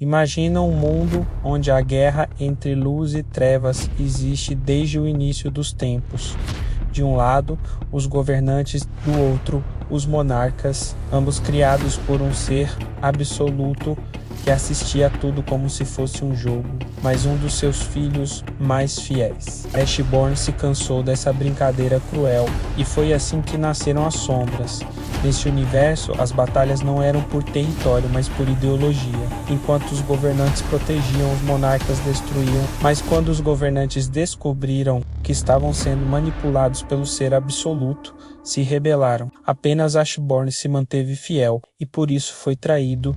Imagina um mundo onde a guerra entre luz e trevas existe desde o início dos tempos. De um lado, os governantes, do outro, os monarcas, ambos criados por um ser absoluto que assistia a tudo como se fosse um jogo, mas um dos seus filhos mais fiéis. Ashborn se cansou dessa brincadeira cruel e foi assim que nasceram as sombras. Nesse universo, as batalhas não eram por território, mas por ideologia. Enquanto os governantes protegiam, os monarcas destruíam, mas quando os governantes descobriram que estavam sendo manipulados pelo ser absoluto, se rebelaram. Apenas Ashborn se manteve fiel e por isso foi traído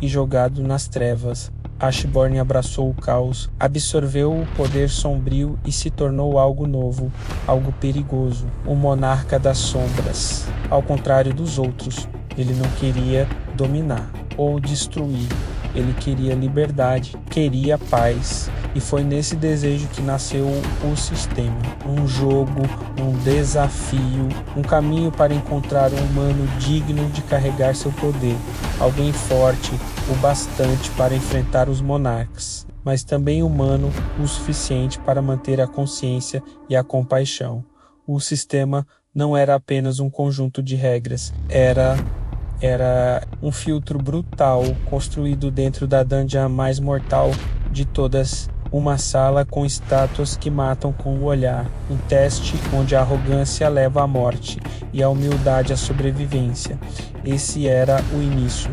e jogado nas trevas. Ashborn abraçou o caos, absorveu o poder sombrio e se tornou algo novo, algo perigoso, o monarca das sombras. Ao contrário dos outros, ele não queria dominar ou destruir. Ele queria liberdade, queria paz. E foi nesse desejo que nasceu o sistema. Um jogo, um desafio, um caminho para encontrar um humano digno de carregar seu poder. Alguém forte o bastante para enfrentar os monarcas, mas também humano o suficiente para manter a consciência e a compaixão. O sistema não era apenas um conjunto de regras, era um filtro brutal construído dentro da dungeon mais mortal de todas. Uma sala com estátuas que matam com o olhar. Um teste onde a arrogância leva à morte e a humildade à sobrevivência. Esse era o início.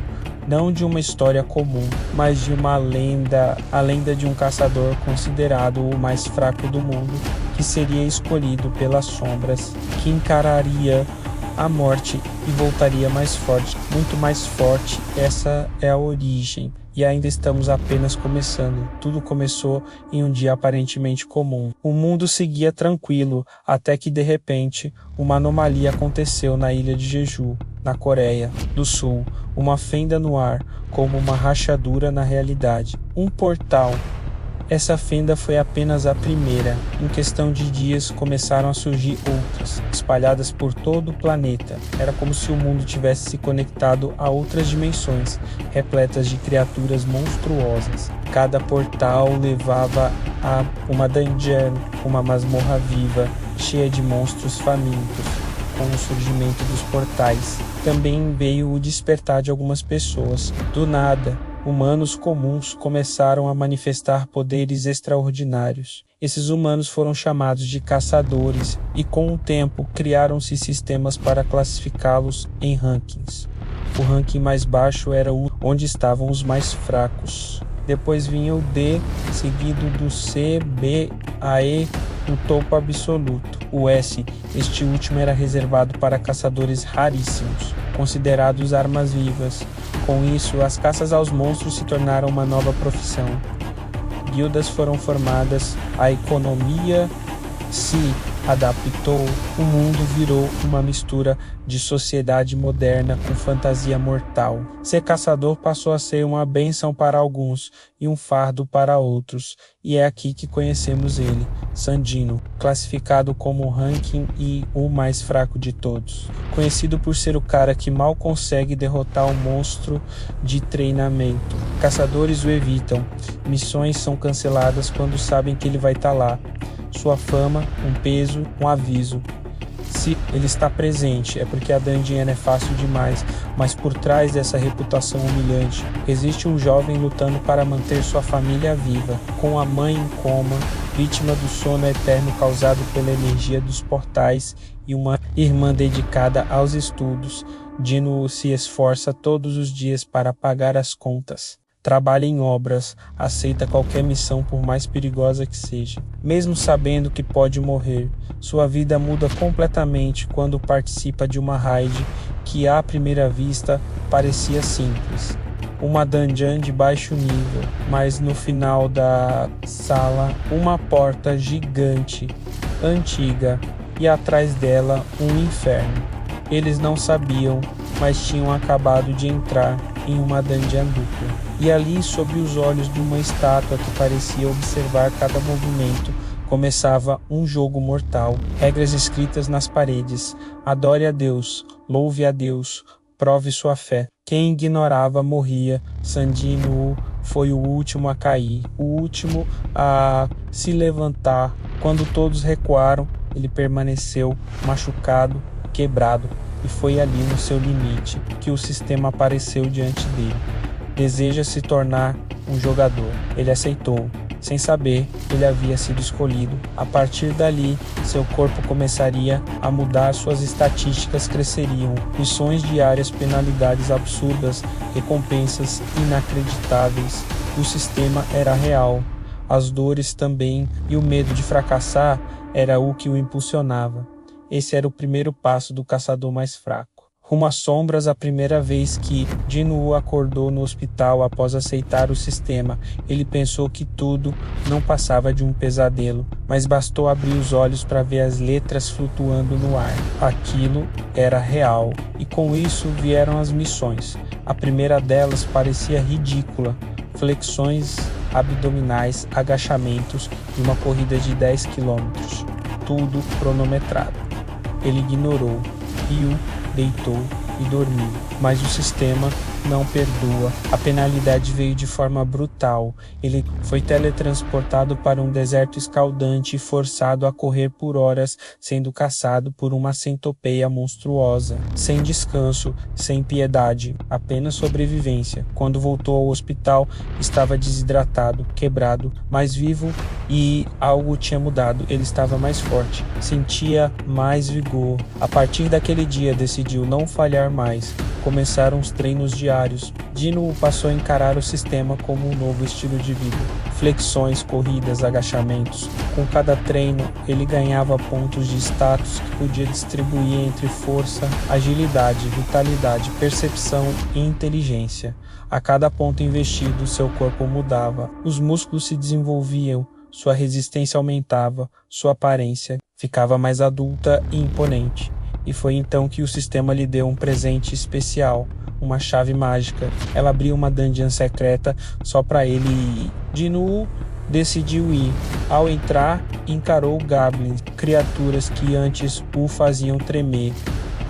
Não de uma história comum, mas de uma lenda, a lenda de um caçador considerado o mais fraco do mundo, que seria escolhido pelas sombras, que encararia a morte e voltaria mais forte, muito mais forte. Essa é a origem. E ainda estamos apenas começando. Tudo começou em um dia aparentemente comum. O mundo seguia tranquilo, até que de repente uma anomalia aconteceu na ilha de Jeju, na Coreia do Sul. Uma fenda no ar, como uma rachadura na realidade. Um portal. Essa fenda foi apenas a primeira. Em questão de dias começaram a surgir outras, espalhadas por todo o planeta. Era como se o mundo tivesse se conectado a outras dimensões, repletas de criaturas monstruosas. Cada portal levava a uma dungeon, uma masmorra viva, cheia de monstros famintos. Com o surgimento dos portais, também veio o despertar de algumas pessoas. Do nada, humanos comuns começaram a manifestar poderes extraordinários. Esses humanos foram chamados de caçadores e, com o tempo, criaram-se sistemas para classificá-los em rankings. O ranking mais baixo era o onde estavam os mais fracos. Depois vinha o D, seguido do C, B, a E, no topo absoluto. O S, este último era reservado para caçadores raríssimos, considerados armas vivas. Com isso, as caças aos monstros se tornaram uma nova profissão. Guildas foram formadas, a economia se adaptou, o mundo virou uma mistura de sociedade moderna com fantasia mortal. Ser caçador passou a ser uma bênção para alguns e um fardo para outros, e é aqui que conhecemos ele, Sandino, classificado como o ranking e o mais fraco de todos. Conhecido por ser o cara que mal consegue derrotar um monstro de treinamento. Caçadores o evitam, missões são canceladas quando sabem que ele vai estar lá. Sua fama, um peso, um aviso. Se ele está presente, é porque a dungeon é fácil demais, mas por trás dessa reputação humilhante, existe um jovem lutando para manter sua família viva, com a mãe em coma, vítima do sono eterno causado pela energia dos portais, e uma irmã dedicada aos estudos. Dino se esforça todos os dias para pagar as contas. Trabalha em obras, aceita qualquer missão por mais perigosa que seja. Mesmo sabendo que pode morrer, sua vida muda completamente quando participa de uma raid que à primeira vista parecia simples. Uma dungeon de baixo nível, mas no final da sala uma porta gigante, antiga, e atrás dela um inferno. Eles não sabiam, mas tinham acabado de entrar em uma dungeon dupla. E ali, sob os olhos de uma estátua que parecia observar cada movimento, começava um jogo mortal. Regras escritas nas paredes. Adore a Deus, louve a Deus, prove sua fé. Quem ignorava morria. Sandino foi o último a cair, o último a se levantar. Quando todos recuaram, ele permaneceu machucado, quebrado, e foi ali no seu limite que o sistema apareceu diante dele. Deseja se tornar um jogador. Ele aceitou. Sem saber, ele havia sido escolhido. A partir dali, seu corpo começaria a mudar, suas estatísticas cresceriam. Missões diárias, penalidades absurdas, recompensas inacreditáveis. O sistema era real. As dores também, e o medo de fracassar era o que o impulsionava. Esse era o primeiro passo do caçador mais fraco. Rumo às sombras, a primeira vez que Jin-Woo acordou no hospital após aceitar o sistema, ele pensou que tudo não passava de um pesadelo, mas bastou abrir os olhos para ver as letras flutuando no ar. Aquilo era real, e com isso vieram as missões. A primeira delas parecia ridícula: flexões abdominais, agachamentos e uma corrida de 10 quilômetros, tudo cronometrado. Ele ignorou, riu, deitou e dormiu. Mas o sistema não perdoa. A penalidade veio de forma brutal. Ele foi teletransportado para um deserto escaldante e forçado a correr por horas, sendo caçado por uma centopeia monstruosa. Sem descanso, sem piedade, apenas sobrevivência. Quando voltou ao hospital, estava desidratado, quebrado, mas vivo, e algo tinha mudado. Ele estava mais forte, sentia mais vigor. A partir daquele dia, decidiu não falhar mais. Começaram os treinos diários. Jin-Woo passou a encarar o sistema como um novo estilo de vida. Flexões, corridas, agachamentos. Com cada treino, ele ganhava pontos de status que podia distribuir entre força, agilidade, vitalidade, percepção e inteligência. A cada ponto investido, seu corpo mudava. Os músculos se desenvolviam, sua resistência aumentava, sua aparência ficava mais adulta e imponente. E foi então que o sistema lhe deu um presente especial, uma chave mágica. Ela abriu uma dungeon secreta só para ele ir. Jin-Woo decidiu ir. Ao entrar, encarou goblins, criaturas que antes o faziam tremer.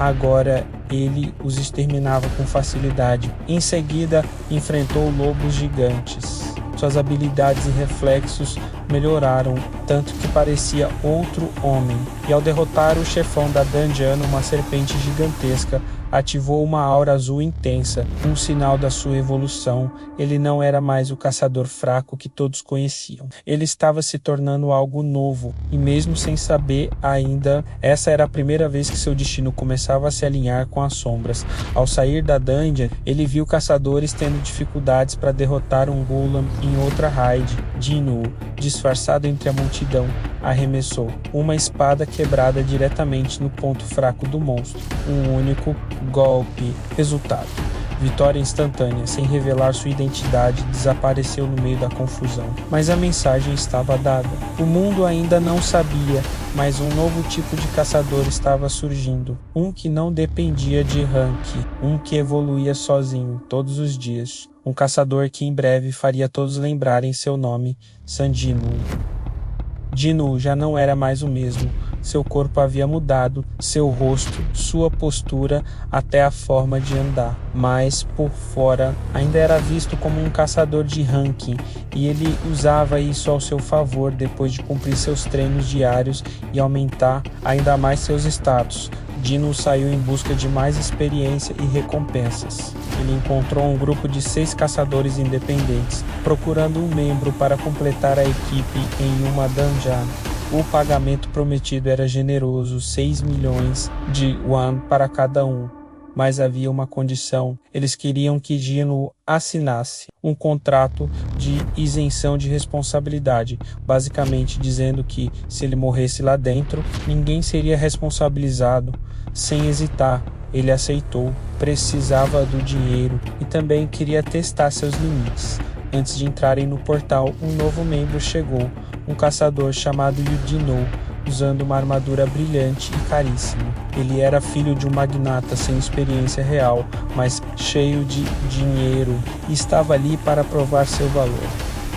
Agora ele os exterminava com facilidade. Em seguida, enfrentou lobos gigantes. Suas habilidades e reflexos melhoraram, tanto que parecia outro homem. E ao derrotar o chefão da dungeon, uma serpente gigantesca, ativou uma aura azul intensa, um sinal da sua evolução. Ele não era mais o caçador fraco que todos conheciam. Ele estava se tornando algo novo, e mesmo sem saber ainda, essa era a primeira vez que seu destino começava a se alinhar com as sombras. Ao sair da dungeon, ele viu caçadores tendo dificuldades para derrotar um golem em outra raid. Jin-Woo, disfarçado entre a multidão, arremessou uma espada quebrada diretamente no ponto fraco do monstro. Um único golpe. Resultado: vitória instantânea. Sem revelar sua identidade, desapareceu no meio da confusão. Mas a mensagem estava dada. O mundo ainda não sabia, mas um novo tipo de caçador estava surgindo. Um que não dependia de rank. Um que evoluía sozinho, todos os dias. Um caçador que em breve faria todos lembrarem seu nome: Sandino. Jin-Woo já não era mais o mesmo. Seu corpo havia mudado, seu rosto, sua postura, até a forma de andar. Mas, por fora, ainda era visto como um caçador de ranking, e ele usava isso ao seu favor depois de cumprir seus treinos diários e aumentar ainda mais seus status. Jin-Woo saiu em busca de mais experiência e recompensas. Ele encontrou um grupo de 6 caçadores independentes, procurando um membro para completar a equipe em uma dungeon. O pagamento prometido era generoso, 6 milhões de won para cada um. Mas havia uma condição. Eles queriam que Jin-Woo assinasse um contrato de isenção de responsabilidade, basicamente dizendo que, se ele morresse lá dentro, ninguém seria responsabilizado. Sem hesitar, ele aceitou. Precisava do dinheiro e também queria testar seus limites. Antes de entrarem no portal, um novo membro chegou, um caçador chamado Yudino, usando uma armadura brilhante e caríssima. Ele era filho de um magnata sem experiência real, mas cheio de dinheiro, e estava ali para provar seu valor.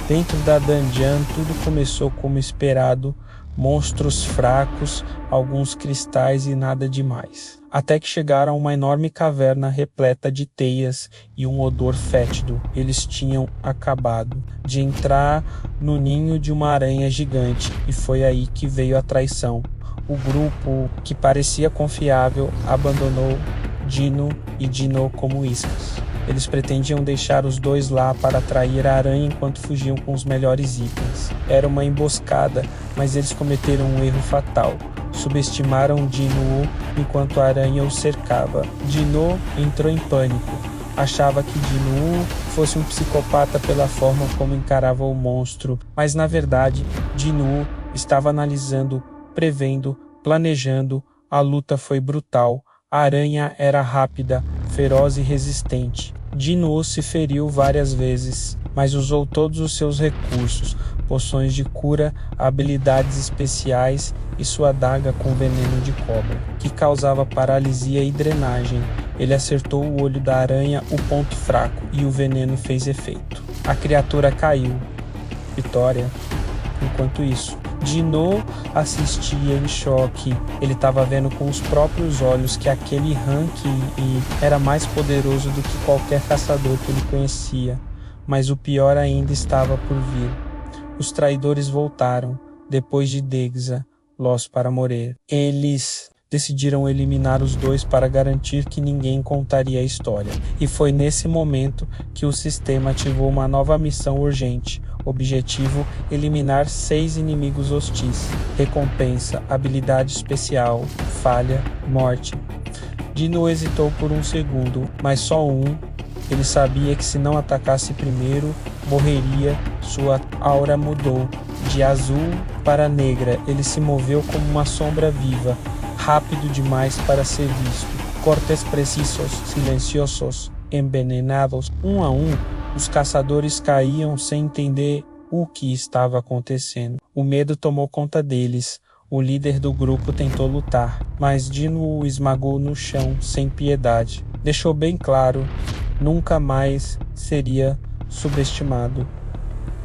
Dentro da dungeon, tudo começou como esperado: monstros fracos, alguns cristais e nada demais. até que chegaram a uma enorme caverna repleta de teias e um odor fétido. Eles tinham acabado de entrar no ninho de uma aranha gigante e foi aí que veio a traição. O grupo, que parecia confiável, abandonou Dino e Dino como iscas. Eles pretendiam deixar os dois lá para atrair a aranha enquanto fugiam com os melhores itens. Era uma emboscada, mas eles cometeram um erro fatal. Subestimaram Dino enquanto a aranha o cercava. Dino entrou em pânico. Achava que Dino fosse um psicopata pela forma como encarava o monstro, mas na verdade Dino estava analisando, prevendo, planejando. A luta foi brutal. A aranha era rápida, feroz e resistente. Dino se feriu várias vezes, mas usou todos os seus recursos, poções de cura, habilidades especiais e sua adaga com veneno de cobra, que causava paralisia e drenagem. Ele acertou o olho da aranha, o ponto fraco, e o veneno fez efeito. A criatura caiu. Vitória. Enquanto isso, Dino assistia em choque. Ele estava vendo com os próprios olhos que aquele ranking era mais poderoso do que qualquer caçador que ele conhecia. Mas o pior ainda estava por vir. Os traidores voltaram, depois de Dexa, Los para morrer. Eles decidiram eliminar os dois para garantir que ninguém contaria a história. E foi nesse momento que o sistema ativou uma nova missão urgente. Objetivo: eliminar 6 inimigos hostis. Recompensa: habilidade especial, falha, morte. Dino hesitou por um segundo, mas só um. Ele sabia que se não atacasse primeiro, morreria. Sua aura mudou. De azul para negra, ele se moveu como uma sombra viva, rápido demais para ser visto. Cortes precisos, silenciosos, envenenados. Um a um, os caçadores caíam sem entender o que estava acontecendo. O medo tomou conta deles. O líder do grupo tentou lutar, mas Dino o esmagou no chão sem piedade. Deixou bem claro, nunca mais seria subestimado.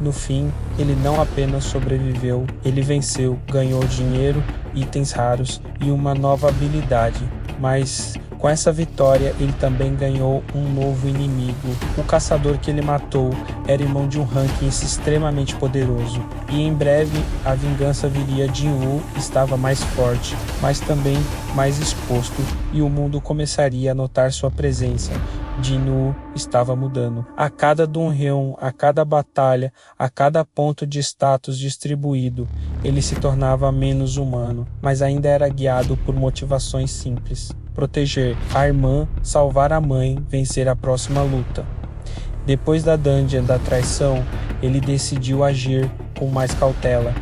No fim, ele não apenas sobreviveu, ele venceu, ganhou dinheiro, itens raros e uma nova habilidade. Mas com essa vitória, ele também ganhou um novo inimigo. O caçador que ele matou era irmão de um ranking extremamente poderoso. E em breve, a vingança viria. Jin-Woo estava mais forte, mas também mais exposto, e o mundo começaria a notar sua presença. Jin-Woo estava mudando. A cada Dungeon, a cada batalha, a cada ponto de status distribuído, ele se tornava menos humano, mas ainda era guiado por motivações simples. Proteger a irmã, salvar a mãe, vencer a próxima luta. Depois da dungeon da traição, ele decidiu agir com mais cautela.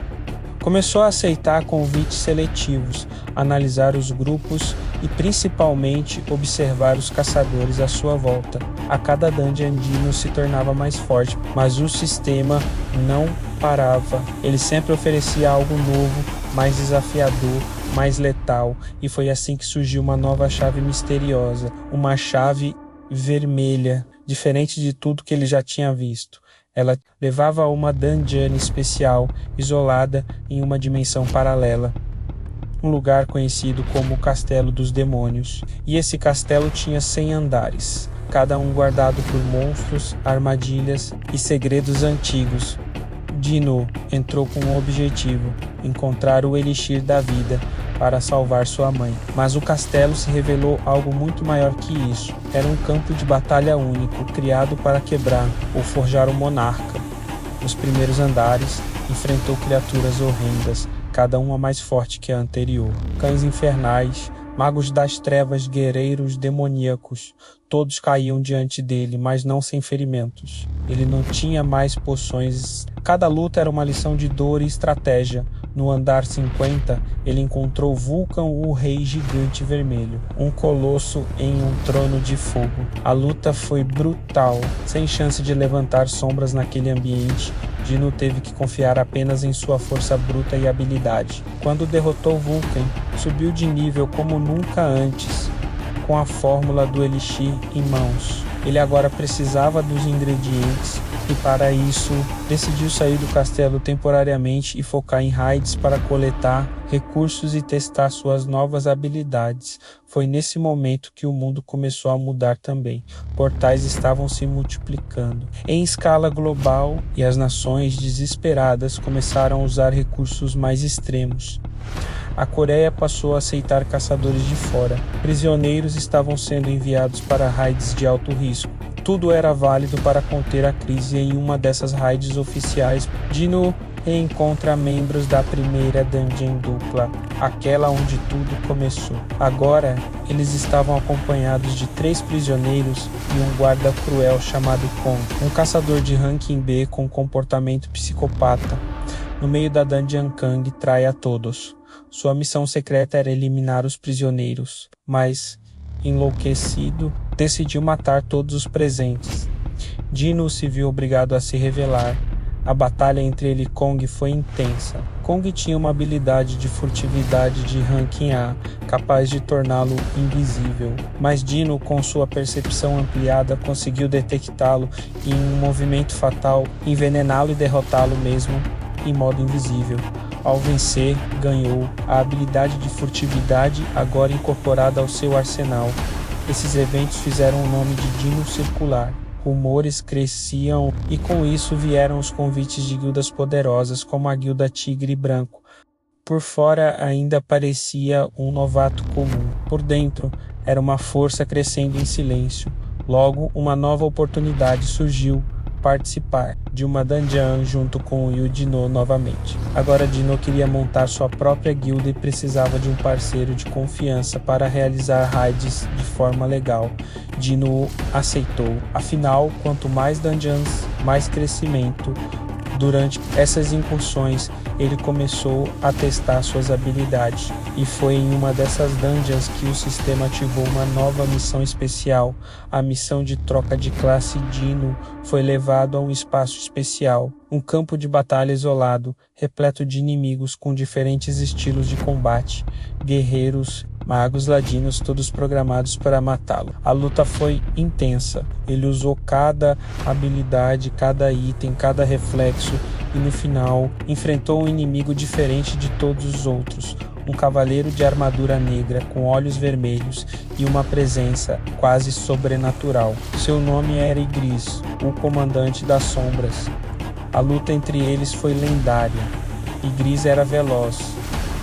Começou a aceitar convites seletivos, analisar os grupos e principalmente observar os caçadores à sua volta. A cada dungeon, Dino se tornava mais forte, mas o sistema não parava. Ele sempre oferecia algo novo, mais desafiador, mais letal, e foi assim que surgiu uma nova chave misteriosa, uma chave vermelha, diferente de tudo que ele já tinha visto. Ela levava a uma dungeon especial, isolada em uma dimensão paralela, um lugar conhecido como o Castelo dos Demônios. E esse castelo tinha 100 andares, cada um guardado por monstros, armadilhas e segredos antigos. Dino entrou com um objetivo: encontrar o Elixir da Vida para salvar sua mãe. Mas o castelo se revelou algo muito maior que isso. Era um campo de batalha único, criado para quebrar ou forjar o monarca. Nos primeiros andares, enfrentou criaturas horrendas, cada uma mais forte que a anterior. Cães infernais, magos das trevas, guerreiros demoníacos. Todos caíam diante dele, mas não sem ferimentos. Ele não tinha mais poções. Cada luta era uma lição de dor e estratégia. No andar 50, ele encontrou Vulcan, o Rei Gigante Vermelho, um colosso em um trono de fogo. A luta foi brutal, sem chance de levantar sombras naquele ambiente. Dino teve que confiar apenas em sua força bruta e habilidade. Quando derrotou Vulcan, subiu de nível como nunca antes, com a fórmula do Elixir em mãos. Ele agora precisava dos ingredientes e para isso decidiu sair do castelo temporariamente e focar em raids para coletar recursos e testar suas novas habilidades. Foi nesse momento que o mundo começou a mudar também. Portais estavam se multiplicando em escala global e as nações desesperadas começaram a usar recursos mais extremos. A Coreia passou a aceitar caçadores de fora. Prisioneiros estavam sendo enviados para raids de alto risco. Tudo era válido para conter a crise. Em uma dessas raids oficiais, Dino reencontra membros da primeira dungeon dupla, aquela onde tudo começou. Agora, eles estavam acompanhados de 3 prisioneiros e um guarda cruel chamado Kong, um caçador de ranking B com comportamento psicopata. No meio da dungeon, Kang trai a todos. Sua missão secreta era eliminar os prisioneiros, mas, enlouquecido, decidiu matar todos os presentes. Dino se viu obrigado a se revelar. A batalha entre ele e Kong foi intensa. Kong tinha uma habilidade de furtividade de ranking A, capaz de torná-lo invisível. Mas Dino, com sua percepção ampliada, conseguiu detectá-lo e, em um movimento fatal, envenená-lo e derrotá-lo mesmo em modo invisível. Ao vencer, ganhou a habilidade de furtividade agora incorporada ao seu arsenal. Esses eventos fizeram o nome de Dino circular. Rumores cresciam e com isso vieram os convites de guildas poderosas como a Guilda Tigre Branco. Por fora ainda parecia um novato comum. Por dentro era uma força crescendo em silêncio. Logo, uma nova oportunidade surgiu: participar de uma dungeon junto com o Dino novamente. Agora Dino queria montar sua própria guilda e precisava de um parceiro de confiança para realizar raids de forma legal. Dino aceitou. Afinal, quanto mais dungeons, mais crescimento. Durante essas incursões, ele começou a testar suas habilidades, e foi em uma dessas dungeons que o sistema ativou uma nova missão especial. A missão de troca de classe. Dino foi levado a um espaço especial, um campo de batalha isolado, repleto de inimigos com diferentes estilos de combate, guerreiros, magos, ladinos, todos programados para matá-lo. A luta foi intensa. Ele usou cada habilidade, cada item, cada reflexo e no final enfrentou um inimigo diferente de todos os outros. Um cavaleiro de armadura negra com olhos vermelhos e uma presença quase sobrenatural. Seu nome era Ygritte, o comandante das sombras. A luta entre eles foi lendária. Ygritte era veloz,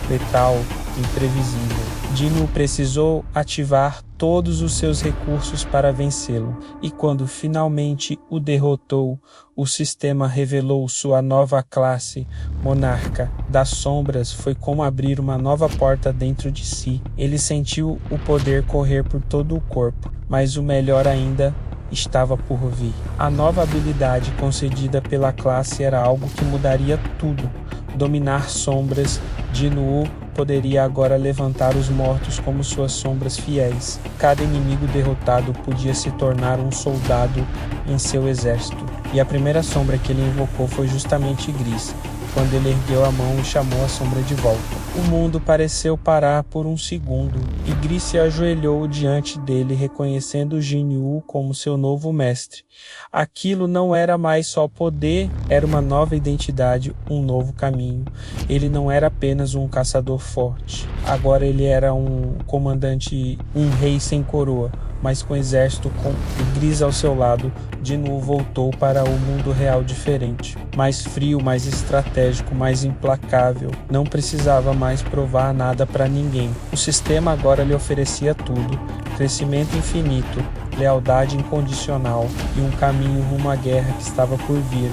letal, imprevisível. Dino precisou ativar todos os seus recursos para vencê-lo, e quando finalmente o derrotou, o sistema revelou sua nova classe, Monarca das Sombras. Foi como abrir uma nova porta dentro de si. Ele sentiu o poder correr por todo o corpo, mas o melhor ainda estava por vir. A nova habilidade concedida pela classe era algo que mudaria tudo. Dominar sombras. Dino poderia agora levantar os mortos como suas sombras fiéis. Cada inimigo derrotado podia se tornar um soldado em seu exército. E a primeira sombra que ele invocou foi justamente Ygritte, quando ele ergueu a mão e chamou a sombra de volta. O mundo pareceu parar por um segundo. Ygritte se ajoelhou diante dele, reconhecendo Jinyu como seu novo mestre. Aquilo não era mais só poder, era uma nova identidade, um novo caminho. Ele não era apenas um caçador forte. Agora ele era um comandante, um rei sem coroa, mas com exército com Ygritte ao seu lado. Dino voltou para o mundo real diferente, mais frio, mais estratégico, mais implacável. Não precisava mais provar nada para ninguém. O sistema agora lhe oferecia tudo: crescimento infinito, lealdade incondicional e um caminho rumo à guerra que estava por vir.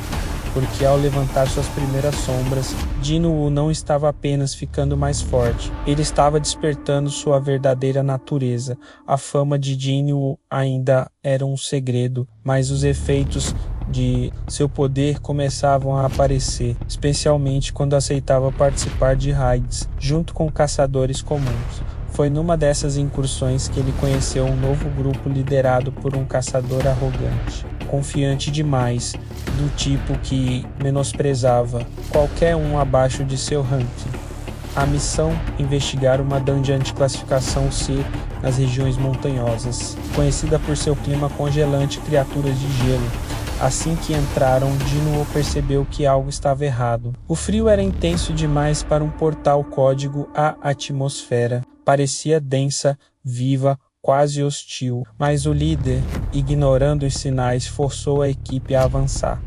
Porque ao levantar suas primeiras sombras, Dino não estava apenas ficando mais forte, ele estava despertando sua verdadeira natureza. A fama de Dino ainda era um segredo, mas os efeitos de seu poder começavam a aparecer, especialmente quando aceitava participar de raids junto com caçadores comuns. Foi numa dessas incursões que ele conheceu um novo grupo liderado por um caçador arrogante, confiante demais, do tipo que menosprezava qualquer um abaixo de seu ranking. A missão: investigar uma dungeon de classificação C nas regiões montanhosas, conhecida por seu clima congelante e criaturas de gelo. Assim que entraram, Dino percebeu que algo estava errado. O frio era intenso demais para um portal código à atmosfera. Parecia densa, viva, quase hostil, mas o líder, ignorando os sinais, forçou a equipe a avançar.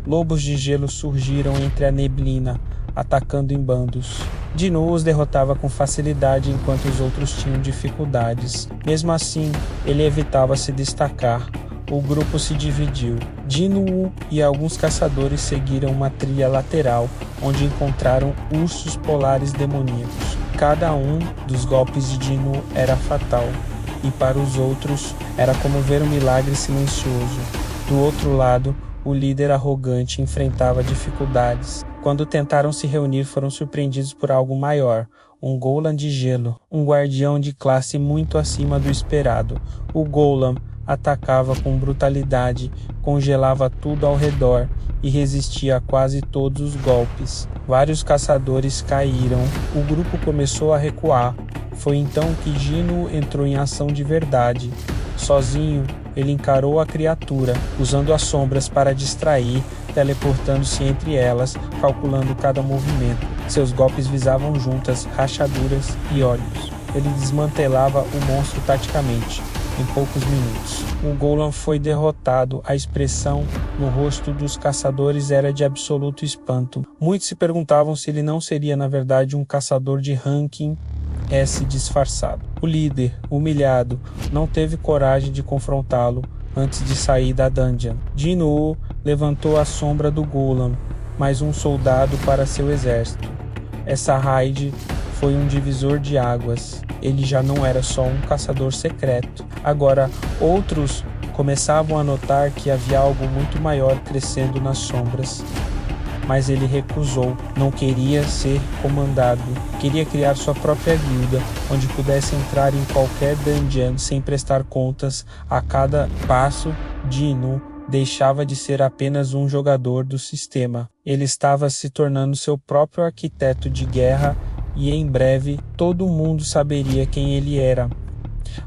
Lobos de gelo surgiram entre a neblina, atacando em bandos. Dino os derrotava com facilidade enquanto os outros tinham dificuldades. Mesmo assim, ele evitava se destacar. O grupo se dividiu. Dino e alguns caçadores seguiram uma trilha lateral, onde encontraram ursos polares demoníacos. Cada um dos golpes de Dino era fatal, e para os outros era como ver um milagre silencioso. Do outro lado, o líder arrogante enfrentava dificuldades. Quando tentaram se reunir, foram surpreendidos por algo maior, um Golem de gelo, um guardião de classe muito acima do esperado. O Golem atacava com brutalidade, congelava tudo ao redor e resistia a quase todos os golpes. Vários caçadores caíram. O grupo começou a recuar. Foi então que Dino entrou em ação de verdade. Sozinho, ele encarou a criatura, usando as sombras para distrair, teleportando-se entre elas, calculando cada movimento. Seus golpes visavam juntas, rachaduras e olhos. Ele desmantelava o monstro taticamente, em poucos minutos. O Golem foi derrotado. A expressão no rosto dos caçadores era de absoluto espanto. Muitos se perguntavam se ele não seria, na verdade, um caçador de ranking S disfarçado. O líder, humilhado, não teve coragem de confrontá-lo antes de sair da dungeon. Dino levantou a sombra do Golem, mais um soldado para seu exército. Essa raid foi um divisor de águas. Ele já não era só um caçador secreto. Agora, outros começavam a notar que havia algo muito maior crescendo nas sombras. Mas ele recusou, não queria ser comandado, queria criar sua própria guilda, onde pudesse entrar em qualquer dungeon sem prestar contas a cada passo. Dino deixava de ser apenas um jogador do sistema. Ele estava se tornando seu próprio arquiteto de guerra e em breve todo mundo saberia quem ele era.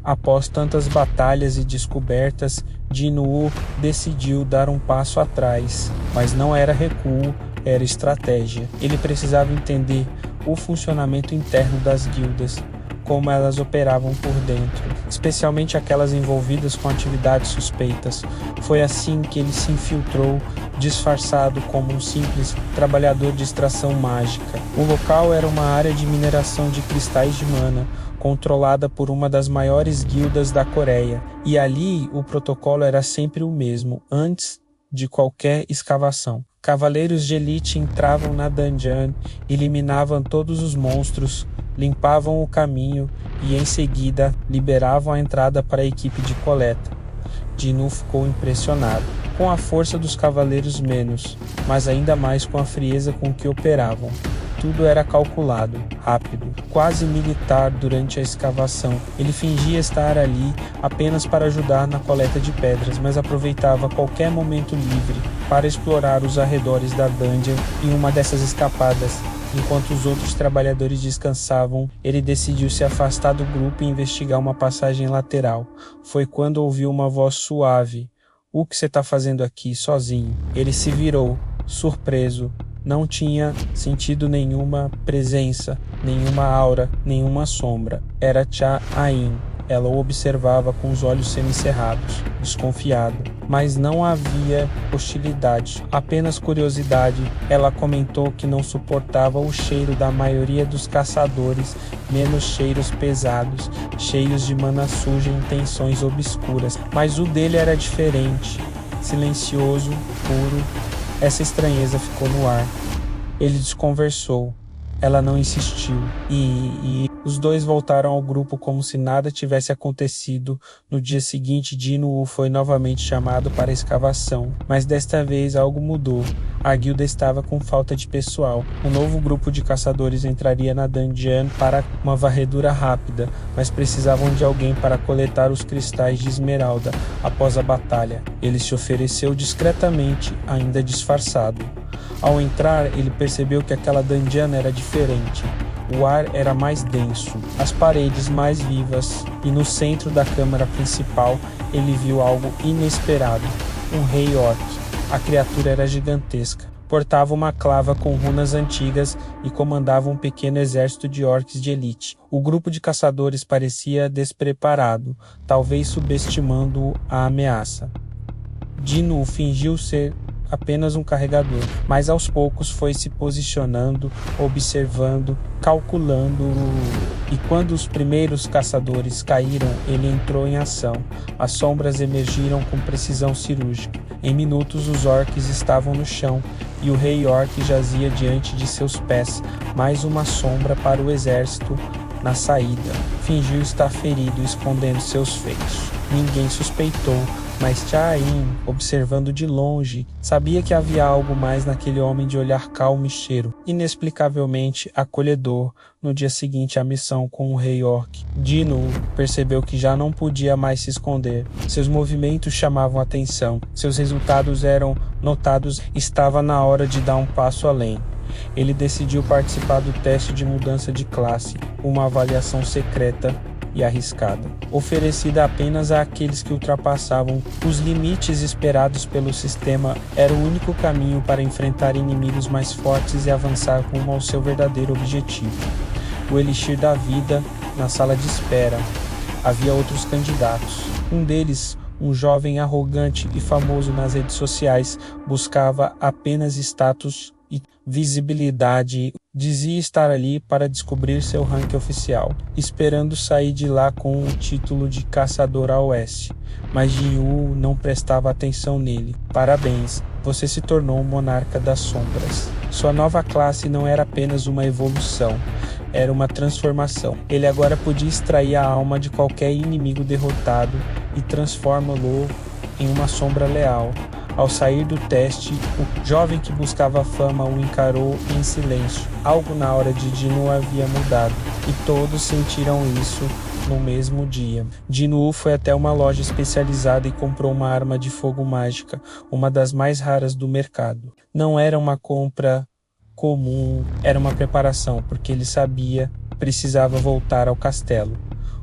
Após tantas batalhas e descobertas, Dino decidiu dar um passo atrás, mas não era recuo, era estratégia. Ele precisava entender o funcionamento interno das guildas, como elas operavam por dentro, especialmente aquelas envolvidas com atividades suspeitas. Foi assim que ele se infiltrou, disfarçado como um simples trabalhador de extração mágica. O local era uma área de mineração de cristais de mana, controlada por uma das maiores guildas da Coreia, e ali o protocolo era sempre o mesmo, antes de qualquer escavação. Cavaleiros de elite entravam na dungeon, eliminavam todos os monstros, limpavam o caminho e em seguida liberavam a entrada para a equipe de coleta. Dino ficou impressionado com a força dos cavaleiros menos, mas ainda mais com a frieza com que operavam. Tudo era calculado, rápido, quase militar durante a escavação. Ele fingia estar ali apenas para ajudar na coleta de pedras, mas aproveitava qualquer momento livre para explorar os arredores da dungeon. Em uma dessas escapadas, enquanto os outros trabalhadores descansavam, ele decidiu se afastar do grupo e investigar uma passagem lateral. Foi quando ouviu uma voz suave. "O que você está fazendo aqui, sozinho?" Ele se virou, surpreso. Não tinha sentido nenhuma presença, nenhuma aura, nenhuma sombra. Era Cha Ain. Ela o observava com os olhos semicerrados, desconfiado. Mas não havia hostilidade, apenas curiosidade. Ela comentou que não suportava o cheiro da maioria dos caçadores, menos cheiros pesados, cheios de mana suja e intenções obscuras. Mas o dele era diferente, silencioso, puro. Essa estranheza ficou no ar. Ele desconversou. Ela não insistiu. E os dois voltaram ao grupo como se nada tivesse acontecido. No dia seguinte, Dino foi novamente chamado para a escavação. Mas desta vez algo mudou. A guilda estava com falta de pessoal. Um novo grupo de caçadores entraria na dungeon para uma varredura rápida, mas precisavam de alguém para coletar os cristais de esmeralda após a batalha. Ele se ofereceu discretamente, ainda disfarçado. Ao entrar, ele percebeu que aquela dungeon era diferente. O ar era mais denso, as paredes mais vivas, e no centro da câmara principal ele viu algo inesperado: um rei orc. A criatura era gigantesca, portava uma clava com runas antigas e comandava um pequeno exército de orcs de elite. O grupo de caçadores parecia despreparado, talvez subestimando a ameaça. Dino fingiu ser apenas um carregador, mas aos poucos foi se posicionando, observando, calculando, e quando os primeiros caçadores caíram, ele entrou em ação. As sombras emergiram com precisão cirúrgica. Em minutos os orcs estavam no chão, e o rei orc jazia diante de seus pés, mais uma sombra para o exército na saída. Fingiu estar ferido, escondendo seus feitos. Ninguém suspeitou, mas Chain, observando de longe, sabia que havia algo mais naquele homem de olhar calmo e cheiro, inexplicavelmente acolhedor. No dia seguinte à missão com o rei orc, Dino percebeu que já não podia mais se esconder. Seus movimentos chamavam atenção, seus resultados eram notados. Estava na hora de dar um passo além. Ele decidiu participar do teste de mudança de classe, uma avaliação secreta e arriscada, oferecida apenas àqueles que ultrapassavam os limites esperados pelo sistema. Era o único caminho para enfrentar inimigos mais fortes e avançar rumo ao seu verdadeiro objetivo: o Elixir da Vida. Na sala de espera havia outros candidatos. Um deles, um jovem arrogante e famoso nas redes sociais, buscava apenas status e visibilidade. Dizia estar ali para descobrir seu rank oficial, esperando sair de lá com o título de Caçador a Oeste. Mas Jinyu não prestava atenção nele. Parabéns, você se tornou um monarca das sombras. Sua nova classe não era apenas uma evolução, era uma transformação. Ele agora podia extrair a alma de qualquer inimigo derrotado e transformá-lo em uma sombra leal. Ao sair do teste, o jovem que buscava fama o encarou em silêncio. Algo na hora de Dino havia mudado, e todos sentiram isso no mesmo dia. Dino foi até uma loja especializada e comprou uma arma de fogo mágica, uma das mais raras do mercado. Não era uma compra comum, era uma preparação, porque ele sabia que precisava voltar ao castelo.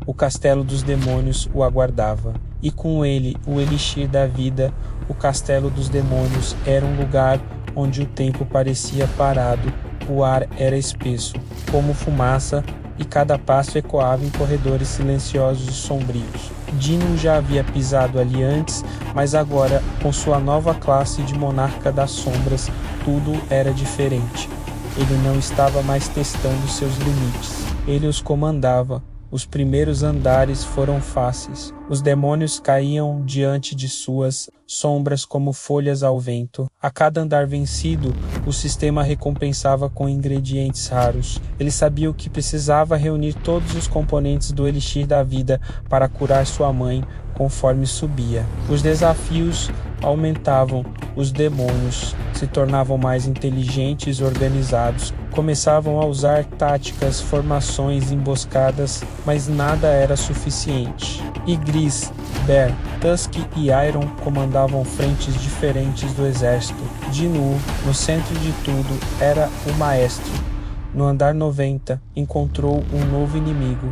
O castelo dos demônios o aguardava, e com ele o Elixir da Vida. O castelo dos demônios era um lugar onde o tempo parecia parado, o ar era espesso, como fumaça, e cada passo ecoava em corredores silenciosos e sombrios. Dino já havia pisado ali antes, mas agora, com sua nova classe de monarca das sombras, tudo era diferente. Ele não estava mais testando seus limites, ele os comandava. Os primeiros andares foram fáceis. Os demônios caíam diante de suas sombras como folhas ao vento. A cada andar vencido, o sistema recompensava com ingredientes raros. Ele sabia que precisava reunir todos os componentes do Elixir da Vida para curar sua mãe conforme subia. Os desafios aumentavam, os demônios se tornavam mais inteligentes e organizados. Começavam a usar táticas, formações, emboscadas, mas nada era suficiente. Igris, Bear, Tusk e Iron comandavam frentes diferentes do exército. Dinu, no centro de tudo, era o maestro. No andar 90, encontrou um novo inimigo: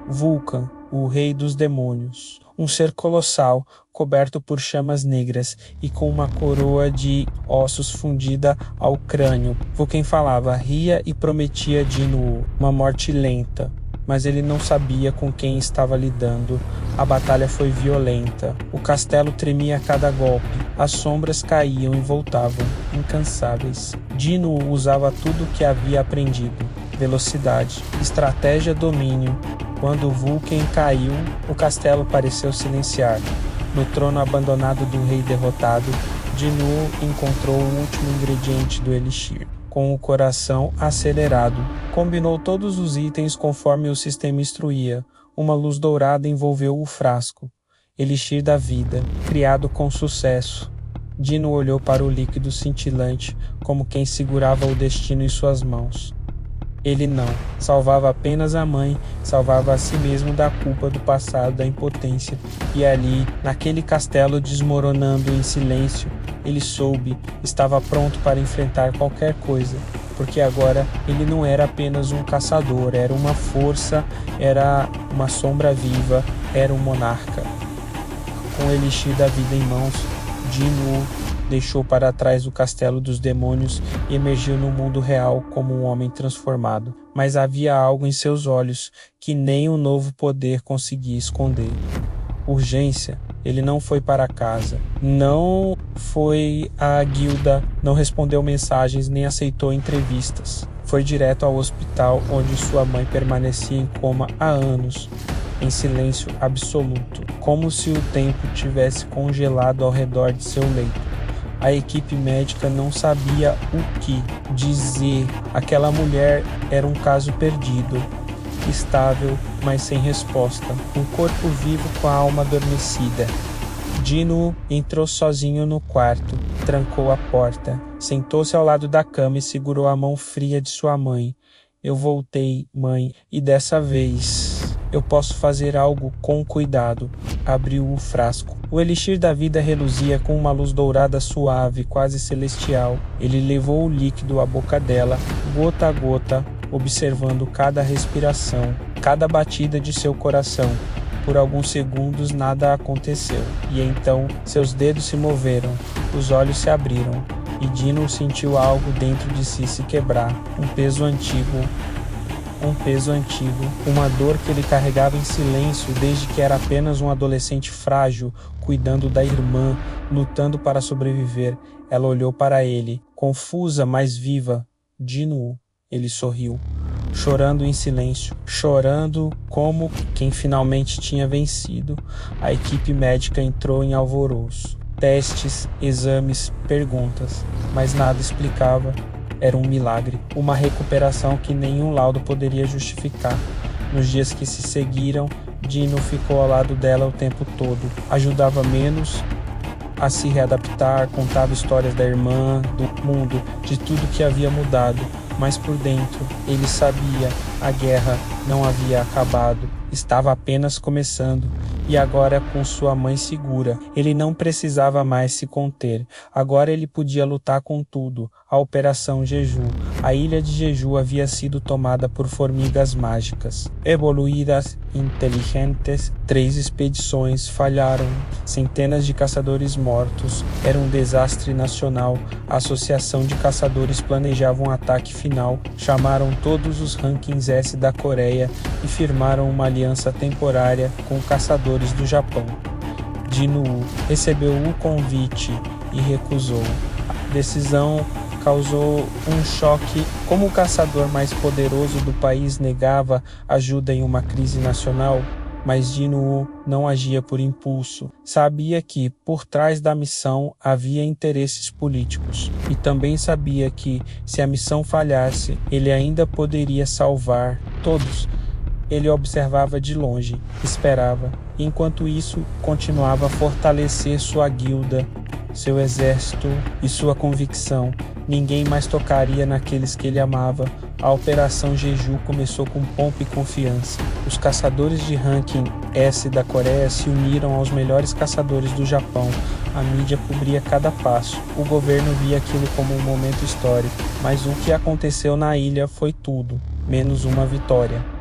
Vulcan, o rei dos demônios. Um ser colossal, coberto por chamas negras e com uma coroa de ossos fundida ao crânio. Vulcan falava, ria e prometia a Dino uma morte lenta, mas ele não sabia com quem estava lidando. A batalha foi violenta. O castelo tremia a cada golpe. As sombras caíam e voltavam, incansáveis. Dino usava tudo o que havia aprendido: velocidade, estratégia, domínio. Quando Vulcan caiu, o castelo pareceu silenciar. No trono abandonado do rei derrotado, Dinu encontrou o último ingrediente do Elixir. Com o coração acelerado, combinou todos os itens conforme o sistema instruía. Uma luz dourada envolveu o frasco. Elixir da Vida, criado com sucesso. Dino olhou para o líquido cintilante, como quem segurava o destino em suas mãos. Ele não salvava apenas a mãe, salvava a si mesmo da culpa do passado, da impotência. E ali, naquele castelo desmoronando em silêncio, ele soube, estava pronto para enfrentar qualquer coisa. porque agora ele não era apenas um caçador, era uma força, era uma sombra viva, era um monarca. Com o elixir da vida em mãos, Din-Woo deixou para trás o castelo dos demônios e emergiu no mundo real como um homem transformado. Mas havia algo em seus olhos que nem o novo poder conseguia esconder. Urgência. Ele não foi para casa, não foi à guilda, não respondeu mensagens nem aceitou entrevistas. Foi direto ao hospital onde sua mãe permanecia em coma há anos, em silêncio absoluto, como se o tempo tivesse congelado ao redor de seu leito. A equipe médica não sabia o que dizer. Aquela mulher era um caso perdido, estável, mas sem resposta. Um corpo vivo com a alma adormecida. Din-Woo entrou sozinho no quarto, trancou a porta, sentou-se ao lado da cama e segurou a mão fria de sua mãe. Eu voltei, mãe, e dessa vez eu posso fazer algo com cuidado. Abriu o frasco. O elixir da vida reluzia com uma luz dourada suave, quase celestial. Ele levou o líquido à boca dela, gota a gota, observando cada respiração, cada batida de seu coração. Por alguns segundos nada aconteceu, e então seus dedos se moveram, os olhos se abriram, e Din-Woo sentiu algo dentro de si se quebrar, um peso antigo, uma dor que ele carregava em silêncio desde que era apenas um adolescente frágil, cuidando da irmã, lutando para sobreviver. Ela olhou para ele, confusa, mas viva. Din-Woo. Ele sorriu, chorando em silêncio, chorando como quem finalmente tinha vencido. A equipe médica entrou em alvoroço. Testes, exames, perguntas, mas nada explicava. Era um milagre, uma recuperação que nenhum laudo poderia justificar. Nos dias que se seguiram, Din-Woo ficou ao lado dela o tempo todo. Ajudava menos a se readaptar, contava histórias da irmã, do mundo, de tudo que havia mudado. Mas por dentro, ele sabia, a guerra não havia acabado, estava apenas começando. E agora, com sua mãe segura, ele não precisava mais se conter. Agora ele podia lutar com tudo. A Operação Jeju. A ilha de Jeju havia sido tomada por formigas mágicas, evoluídas, inteligentes. 3 expedições falharam. Centenas de caçadores mortos. Era um desastre nacional. A Associação de Caçadores planejava um ataque final. Chamaram todos os rankings S da Coreia e firmaram uma aliança temporária com caçadores do Japão. Din-Woo recebeu o convite e recusou. A decisão causou um choque. Como o caçador mais poderoso do país negava ajuda em uma crise nacional, mas Din-Woo não agia por impulso. Sabia que, por trás da missão, havia interesses políticos. E também sabia que, se a missão falhasse, ele ainda poderia salvar todos. Ele observava de longe, esperava. Enquanto isso, continuava a fortalecer sua guilda, seu exército e sua convicção. Ninguém mais tocaria naqueles que ele amava. A Operação Jeju começou com pompa e confiança. Os caçadores de ranking S da Coreia se uniram aos melhores caçadores do Japão. A mídia cobria cada passo. O governo via aquilo como um momento histórico. Mas o que aconteceu na ilha foi tudo, menos uma vitória.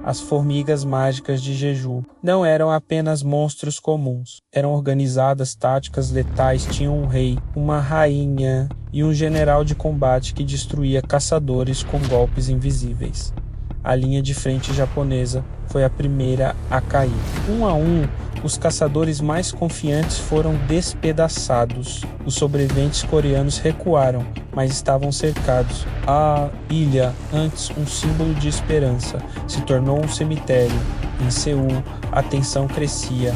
As formigas mágicas de Jeju não eram apenas monstros comuns. Eram organizadas, táticas letais, tinham um rei, uma rainha e um general de combate que destruía caçadores com golpes invisíveis. A linha de frente japonesa foi a primeira a cair. Um a um, os caçadores mais confiantes foram despedaçados. Os sobreviventes coreanos recuaram, mas estavam cercados. A ilha, antes um símbolo de esperança, se tornou um cemitério. Em Seul, a tensão crescia.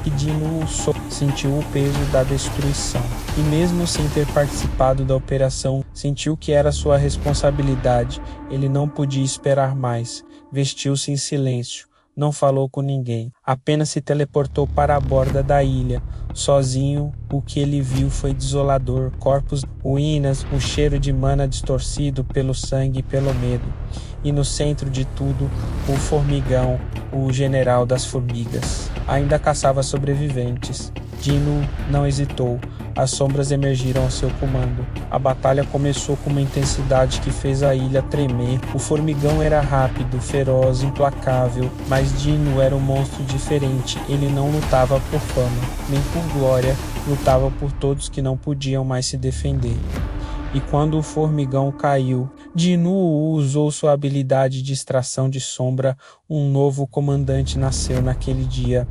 E Din-Woo sentiu o peso da destruição. E mesmo sem ter participado da operação, sentiu que era sua responsabilidade. Ele não podia esperar mais. Vestiu-se em silêncio. Não falou com ninguém. Apenas se teleportou para a borda da ilha. Sozinho, o que ele viu foi desolador. Corpos, ruínas, o cheiro de mana distorcido pelo sangue e pelo medo. E no centro de tudo, o formigão, o general das formigas. Ainda caçava sobreviventes. Din-Woo não hesitou. As sombras emergiram ao seu comando. A batalha começou com uma intensidade que fez a ilha tremer. O formigão era rápido, feroz, implacável, mas Dino era um monstro diferente. Ele não lutava por fama, nem por glória, lutava por todos que não podiam mais se defender. E quando o formigão caiu, Dinu usou sua habilidade de extração de sombra. Um novo comandante nasceu naquele dia.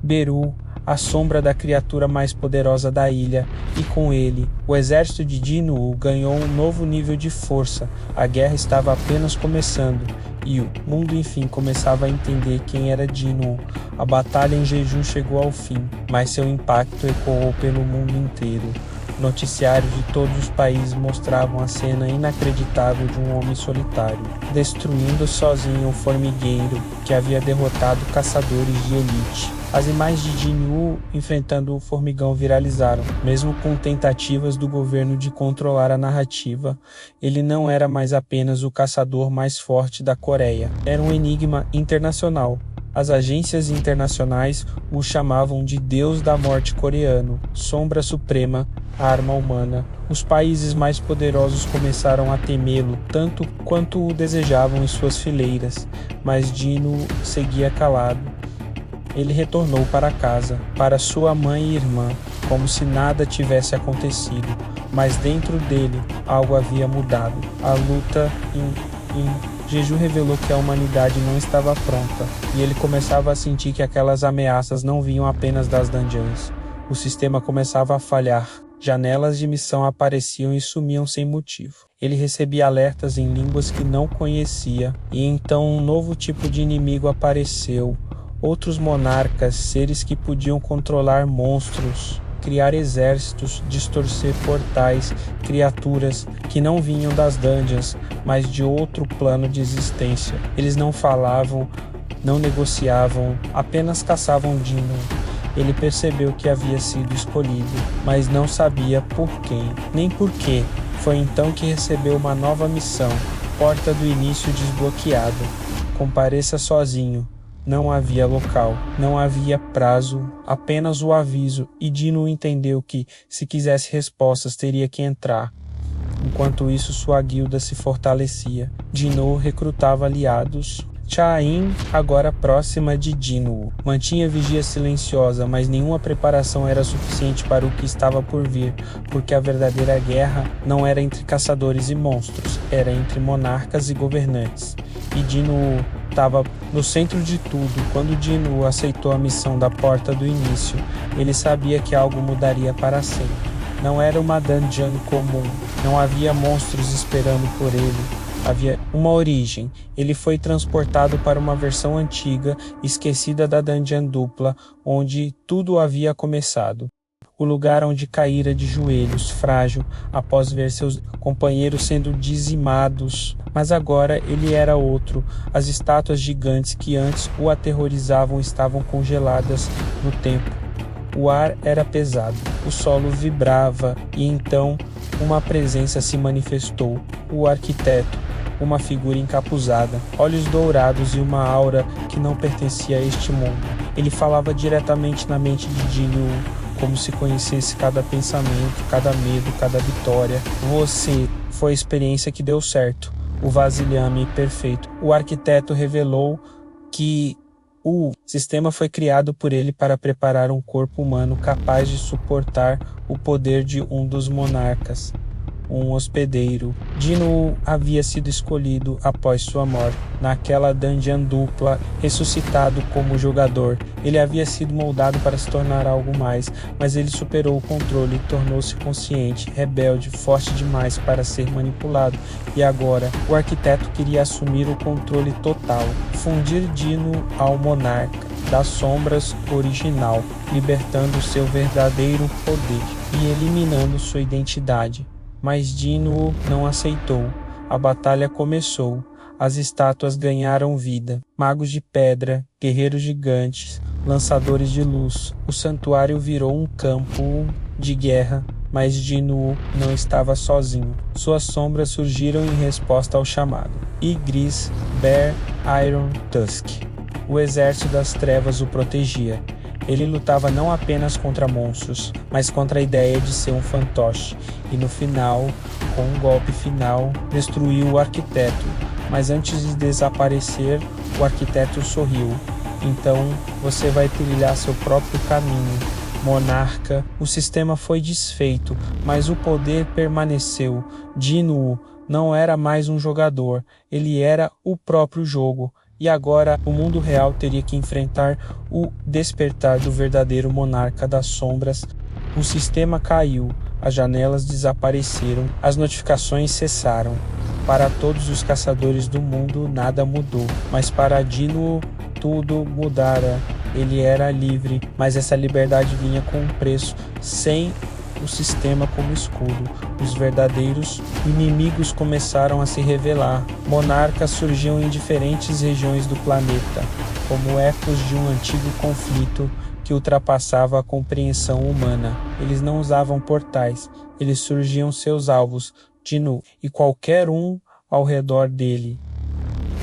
Beru, a sombra da criatura mais poderosa da ilha, e com ele, o exército de Dinu ganhou um novo nível de força. A guerra estava apenas começando, e o mundo enfim começava a entender quem era Dinu. A batalha em jejum chegou ao fim, mas seu impacto ecoou pelo mundo inteiro. Noticiários de todos os países mostravam a cena inacreditável de um homem solitário, destruindo sozinho o formigueiro que havia derrotado caçadores de elite. As imagens de Dinu enfrentando o formigão viralizaram, mesmo com tentativas do governo de controlar a narrativa. Ele não era mais apenas o caçador mais forte da Coreia, era um enigma internacional. As agências internacionais o chamavam de Deus da Morte coreano, Sombra Suprema, Arma Humana. Os países mais poderosos começaram a temê-lo tanto quanto o desejavam em suas fileiras, mas Dino seguia calado. Ele retornou para casa, para sua mãe e irmã, como se nada tivesse acontecido, mas dentro dele algo havia mudado. A luta em Jeju revelou que a humanidade não estava pronta, e ele começava a sentir que aquelas ameaças não vinham apenas das dungeons. O sistema começava a falhar. Janelas de missão apareciam e sumiam sem motivo. Ele recebia alertas em línguas que não conhecia, e então um novo tipo de inimigo apareceu. Outros monarcas, seres que podiam controlar monstros, criar exércitos, distorcer portais, criaturas que não vinham das dungeons, mas de outro plano de existência. Eles não falavam, não negociavam, apenas caçavam Dino. Ele percebeu que havia sido escolhido, mas não sabia por quem, nem por quê. Foi então que recebeu uma nova missão, Porta do Início desbloqueada. Compareça sozinho. Não havia local, não havia prazo, apenas o aviso, e Dino entendeu que, se quisesse respostas, teria que entrar. Enquanto isso, sua guilda se fortalecia. Dino recrutava aliados. Cha-In, agora próxima de Dino, mantinha vigia silenciosa, mas nenhuma preparação era suficiente para o que estava por vir, porque a verdadeira guerra não era entre caçadores e monstros, era entre monarcas e governantes. E Dino estava no centro de tudo. Quando Dino aceitou a missão da Porta do Início, ele sabia que algo mudaria para sempre. Não era uma dungeon comum, não havia monstros esperando por ele. Havia uma origem. Ele foi transportado para uma versão antiga, esquecida da dungeon dupla, onde tudo havia começado. O lugar onde caíra de joelhos, frágil, após ver seus companheiros sendo dizimados. Mas agora ele era outro. As estátuas gigantes que antes o aterrorizavam estavam congeladas no tempo. O ar era pesado, o solo vibrava, e então uma presença se manifestou. O arquiteto, uma figura encapuzada, olhos dourados e uma aura que não pertencia a este mundo. Ele falava diretamente na mente de Dino, como se conhecesse cada pensamento, cada medo, cada vitória. Você foi a experiência que deu certo, o vasilhame perfeito. O arquiteto revelou que o sistema foi criado por ele para preparar um corpo humano capaz de suportar o poder de um dos monarcas, um hospedeiro. Dino havia sido escolhido após sua morte, naquela dungeon dupla, ressuscitado como jogador. Ele havia sido moldado para se tornar algo mais, mas ele superou o controle e tornou-se consciente, rebelde, forte demais para ser manipulado. E agora, o arquiteto queria assumir o controle total, fundir Dino ao monarca das sombras original, libertando seu verdadeiro poder e eliminando sua identidade. Mas Dino não aceitou. A batalha começou. As estátuas ganharam vida. Magos de pedra, guerreiros gigantes, lançadores de luz. O santuário virou um campo de guerra, mas Dino não estava sozinho. Suas sombras surgiram em resposta ao chamado. Ygritte, Bear, Iron, Tusk. O exército das trevas o protegia. Ele lutava não apenas contra monstros, mas contra a ideia de ser um fantoche. E no final, com um golpe final, destruiu o arquiteto. Mas antes de desaparecer, o arquiteto sorriu. Então você vai trilhar seu próprio caminho. Monarca, o sistema foi desfeito, mas o poder permaneceu. Dinu não era mais um jogador, ele era o próprio jogo. E agora o mundo real teria que enfrentar o despertar do verdadeiro monarca das sombras. O sistema caiu, as janelas desapareceram, as notificações cessaram. Para todos os caçadores do mundo nada mudou, mas para Dinu tudo mudara. Ele era livre, mas essa liberdade vinha com um preço, sem o sistema como escudo. Os verdadeiros inimigos começaram a se revelar. Monarcas surgiam em diferentes regiões do planeta, como ecos de um antigo conflito que ultrapassava a compreensão humana. Eles não usavam portais, eles surgiam seus alvos, Dinu, e qualquer um ao redor dele.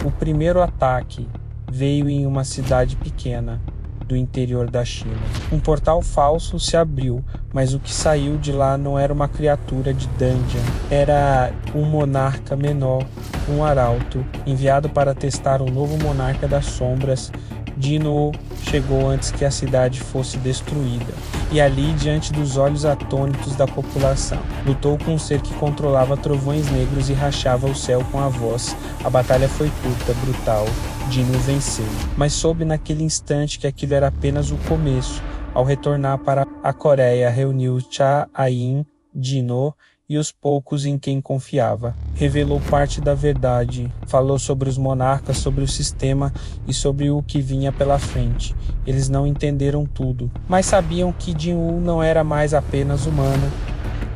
O primeiro ataque veio em uma cidade pequena do interior da China. Um portal falso se abriu, mas o que saiu de lá não era uma criatura de dungeon, era um monarca menor, um arauto, enviado para testar um novo monarca das sombras. Dinu chegou antes que a cidade fosse destruída, e ali, diante dos olhos atônitos da população, lutou com um ser que controlava trovões negros e rachava o céu com a voz. A batalha foi curta, brutal. Dinu venceu, mas soube naquele instante que aquilo era apenas o começo. Ao retornar para a Coreia, reuniu Cha Ayin, Dinu e os poucos em quem confiava. Revelou parte da verdade, falou sobre os monarcas, sobre o sistema e sobre o que vinha pela frente. Eles não entenderam tudo, mas sabiam que Dinu não era mais apenas humano.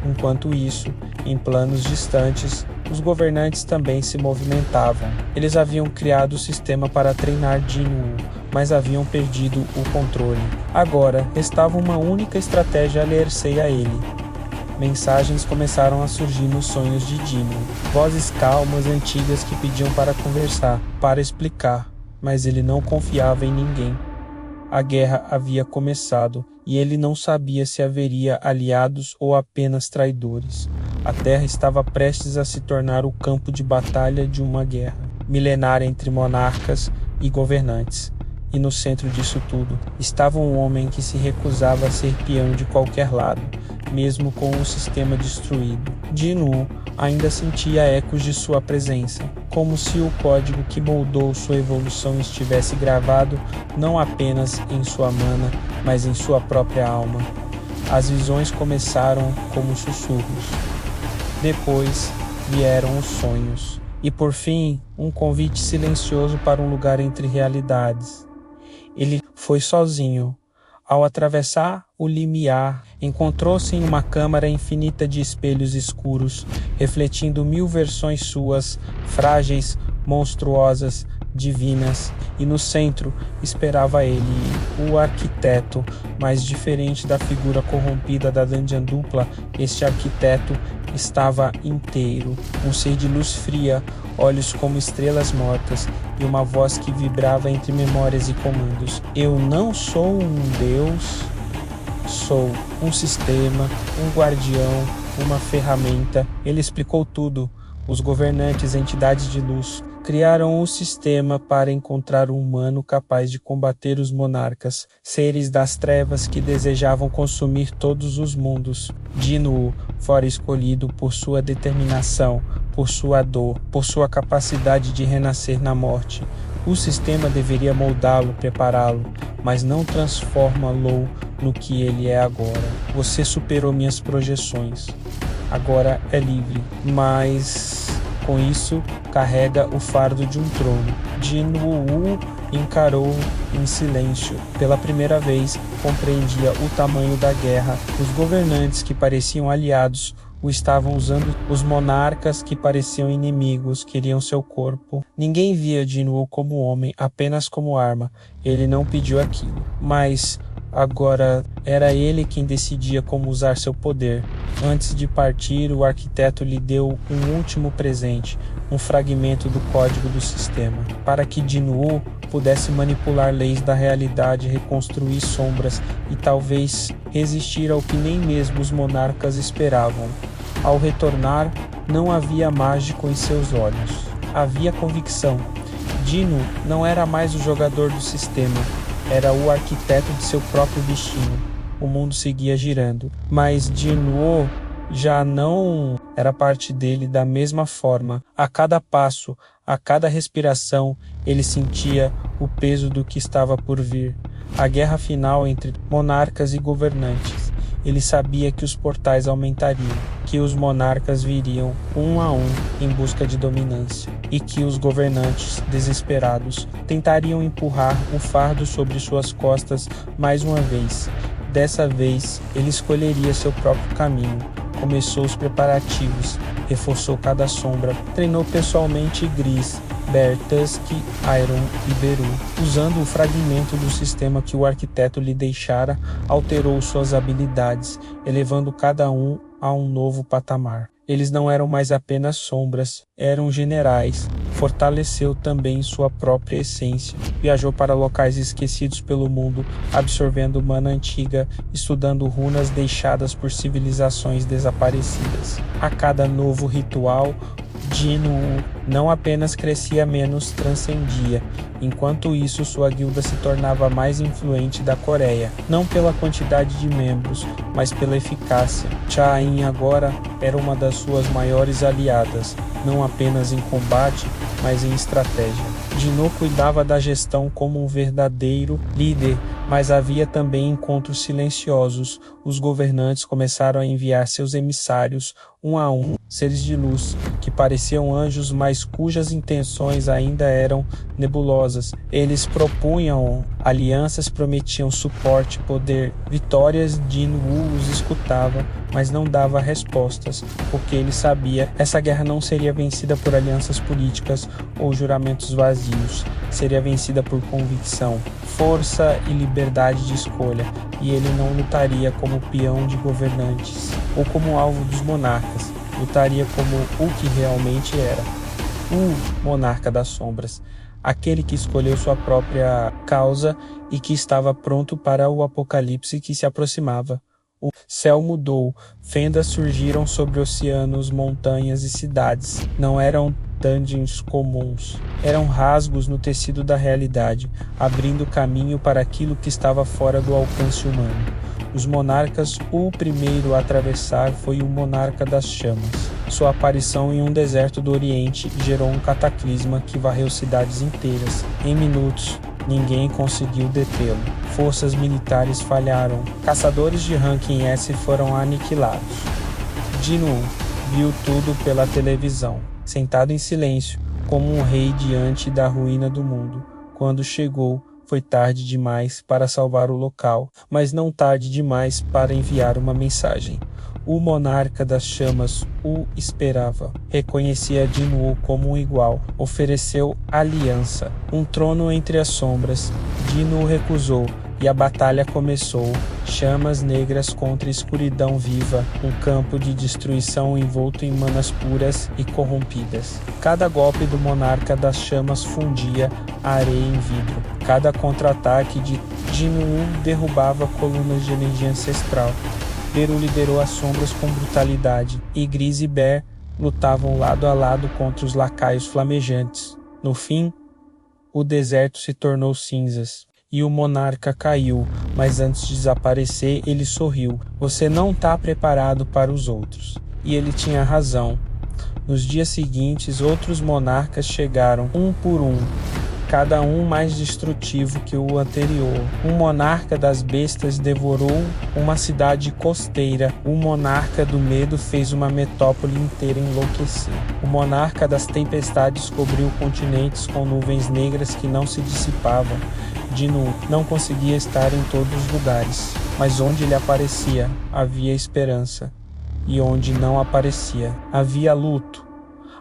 Enquanto isso, em planos distantes, os governantes também se movimentavam. Eles haviam criado o sistema para treinar Dinu, mas haviam perdido o controle. Agora, restava uma única estratégia alheia a ele. Mensagens começaram a surgir nos sonhos de Dinu. Vozes calmas, antigas que pediam para conversar, para explicar, mas ele não confiava em ninguém. A guerra havia começado e ele não sabia se haveria aliados ou apenas traidores. A Terra estava prestes a se tornar o campo de batalha de uma guerra milenária entre monarcas e governantes. E no centro disso tudo estava um homem que se recusava a ser peão de qualquer lado, mesmo com o sistema destruído. Dinu ainda sentia ecos de sua presença, como se o código que moldou sua evolução estivesse gravado não apenas em sua mana, mas em sua própria alma. As visões começaram como sussurros. Depois vieram os sonhos. E por fim, um convite silencioso para um lugar entre realidades. Ele foi sozinho. Ao atravessar o limiar, encontrou-se em uma câmara infinita de espelhos escuros, refletindo 1000 versões suas, frágeis, monstruosas, divinas, e no centro esperava ele, o arquiteto, mas diferente da figura corrompida da dungeon dupla, este arquiteto estava inteiro, um ser de luz fria, olhos como estrelas mortas e uma voz que vibrava entre memórias e comandos. Eu não sou um deus, sou um sistema, um guardião, uma ferramenta. Ele explicou tudo. Os governantes, entidades de luz, criaram o sistema para encontrar um humano capaz de combater os monarcas, seres das trevas que desejavam consumir todos os mundos. Dinu fora escolhido por sua determinação, por sua dor, por sua capacidade de renascer na morte. O sistema deveria moldá-lo, prepará-lo, mas não transforma-lo no que ele é agora. Você superou minhas projeções. Agora é livre, mas com isso carrega o fardo de um trono. Dinu encarou em silêncio. Pela primeira vez, compreendia o tamanho da guerra. Os governantes que pareciam aliados o estavam usando. Os monarcas que pareciam inimigos queriam seu corpo. Ninguém via Dinu como homem, apenas como arma. Ele não pediu aquilo, mas Agora era ele quem decidia como usar seu poder. Antes de partir, o arquiteto lhe deu um último presente, um fragmento do código do sistema, para que Jin-Woo pudesse manipular leis da realidade, reconstruir sombras e talvez resistir ao que nem mesmo os monarcas esperavam. Ao retornar, não havia mágico em seus olhos. Havia convicção. Jin-Woo não era mais o jogador do sistema, era o arquiteto de seu próprio destino. O mundo seguia girando, mas Jin-Woo já não era parte dele da mesma forma. A cada passo, a cada respiração, ele sentia o peso do que estava por vir. A guerra final entre monarcas e governantes. Ele sabia que os portais aumentariam, que os monarcas viriam um a um em busca de dominância e que os governantes, desesperados, tentariam empurrar o fardo sobre suas costas mais uma vez. Dessa vez, ele escolheria seu próprio caminho. Começou os preparativos, reforçou cada sombra, treinou pessoalmente Gris, Bear, Tusk, Iron e Beru. Usando o fragmento do sistema que o arquiteto lhe deixara, alterou suas habilidades, elevando cada um a um novo patamar. Eles não eram mais apenas sombras, eram generais. Fortaleceu também sua própria essência. Viajou para locais esquecidos pelo mundo, absorvendo mana antiga, estudando runas deixadas por civilizações desaparecidas. A cada novo ritual, Jin-Woo não apenas crescia menos, transcendia. Enquanto isso, sua guilda se tornava a mais influente da Coreia, não pela quantidade de membros, mas pela eficácia. Cha-In agora era uma das suas maiores aliadas, não apenas em combate, mas em estratégia. Jin-Woo cuidava da gestão como um verdadeiro líder, mas havia também encontros silenciosos. Os governantes começaram a enviar seus emissários, um a um, seres de luz, que pareciam anjos, mas cujas intenções ainda eram nebulosas. Eles propunham alianças, prometiam suporte, poder, vitórias. Jin-Woo os escutava, mas não dava respostas, porque ele sabia que essa guerra não seria vencida por alianças políticas ou juramentos vazios. Seria vencida por convicção, força e liberdade de escolha, e ele não lutaria como peão de governantes ou como alvo dos monarcas. Lutaria como o que realmente era, o monarca das sombras, aquele que escolheu sua própria causa e que estava pronto para o apocalipse que se aproximava. O céu mudou, fendas surgiram sobre oceanos, montanhas e cidades. Não eram dungeons comuns, eram rasgos no tecido da realidade, abrindo caminho para aquilo que estava fora do alcance humano. Os monarcas, o primeiro a atravessar foi o monarca das chamas. Sua aparição em um deserto do Oriente gerou um cataclisma que varreu cidades inteiras. Em minutos, ninguém conseguiu detê-lo. Forças militares falharam. Caçadores de ranking S foram aniquilados. Jin-Woo viu tudo pela televisão, sentado em silêncio, como um rei diante da ruína do mundo. Quando chegou, foi tarde demais para salvar o local, mas não tarde demais para enviar uma mensagem. O monarca das chamas o esperava. Reconhecia Jin-Woo como um igual. Ofereceu aliança. Um trono entre as sombras. Jin-Woo recusou e a batalha começou. Chamas negras contra escuridão viva. Um campo de destruição envolto em manas puras e corrompidas. Cada golpe do monarca das chamas fundia a areia em vidro. Cada contra-ataque de Jin-Woo derrubava colunas de energia ancestral. Beru liderou as sombras com brutalidade, e Gris e Bear lutavam lado a lado contra os lacaios flamejantes. No fim, o deserto se tornou cinzas, e o monarca caiu, mas antes de desaparecer, ele sorriu. Você não está preparado para os outros. E ele tinha razão. Nos dias seguintes, outros monarcas chegaram, um por um, cada um mais destrutivo que o anterior. Um monarca das bestas devorou uma cidade costeira. O monarca do medo fez uma metrópole inteira enlouquecer. O monarca das tempestades cobriu continentes com nuvens negras que não se dissipavam. Jin-Woo não conseguia estar em todos os lugares, mas onde ele aparecia, havia esperança. E onde não aparecia, havia luto.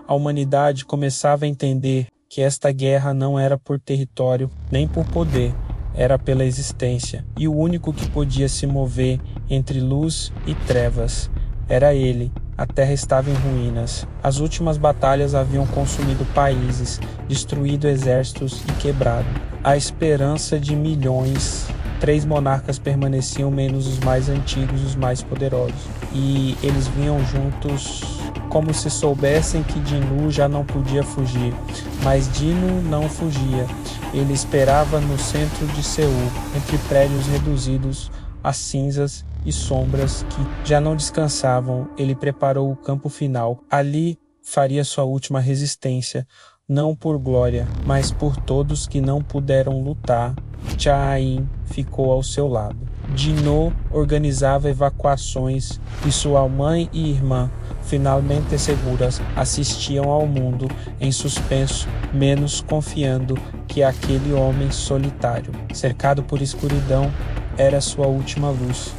A humanidade começava a entender que esta guerra não era por território nem por poder, era pela existência, e o único que podia se mover entre luz e trevas era ele. A terra estava em ruínas. As últimas batalhas haviam consumido países, destruído exércitos e quebrado a esperança de milhões. 3 monarcas permaneciam, menos os mais antigos, os mais poderosos. E eles vinham juntos como se soubessem que Dinu já não podia fugir. Mas Dinu não fugia. Ele esperava no centro de Seul, entre prédios reduzidos a cinzas e sombras que já não descansavam. Ele preparou o campo final. Ali faria sua última resistência, não por glória, mas por todos que não puderam lutar. Cha-in ficou ao seu lado. Dinu organizava evacuações e sua mãe e irmã, finalmente seguras, assistiam ao mundo em suspenso, menos confiando que aquele homem solitário, cercado por escuridão, era sua última luz.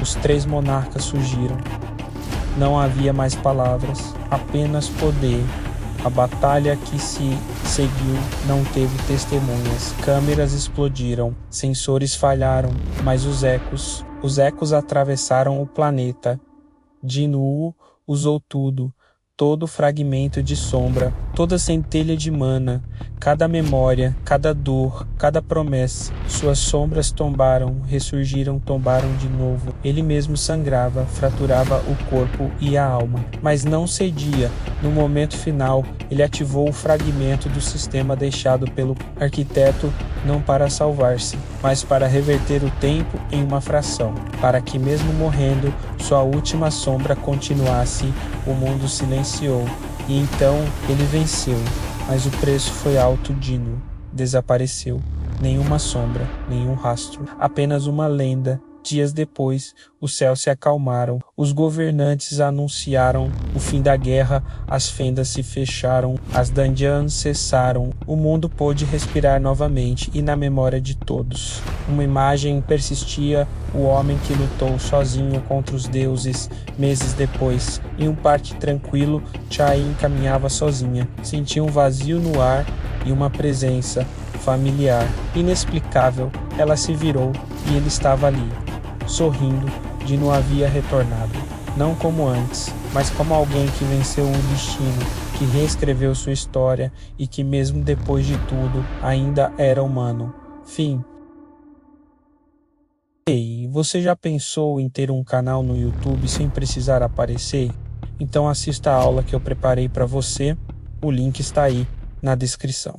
Os 3 monarcas surgiram. Não havia mais palavras, apenas poder. A batalha que se seguiu não teve testemunhas. Câmeras explodiram, sensores falharam, mas os ecos atravessaram o planeta. Dinu usou tudo, todo fragmento de sombra, toda centelha de mana, cada memória, cada dor, cada promessa. Suas sombras tombaram, ressurgiram, tombaram de novo. Ele mesmo sangrava, fraturava o corpo e a alma, mas não cedia. No momento final, ele ativou o fragmento do sistema deixado pelo arquiteto, não para salvar-se, mas para reverter o tempo em uma fração, para que mesmo morrendo, sua última sombra continuasse. O mundo silenciou, e então ele venceu, mas o preço foi alto. Dinu desapareceu. Nenhuma sombra, nenhum rastro, apenas uma lenda. Dias depois, os céus se acalmaram, os governantes anunciaram o fim da guerra, as fendas se fecharam, as dungeons cessaram, o mundo pôde respirar novamente, e na memória de todos, uma imagem persistia: o homem que lutou sozinho contra os deuses. Meses depois, em um parque tranquilo, Cha-in caminhava sozinha, sentia um vazio no ar e uma presença familiar, inexplicável. Ela se virou e ele estava ali, sorrindo. Dinu havia retornado, não como antes, mas como alguém que venceu o destino, que reescreveu sua história e que mesmo depois de tudo ainda era humano. Fim. Ei, você já pensou em ter um canal no YouTube sem precisar aparecer? Então assista a aula que eu preparei para você. O link está aí na descrição.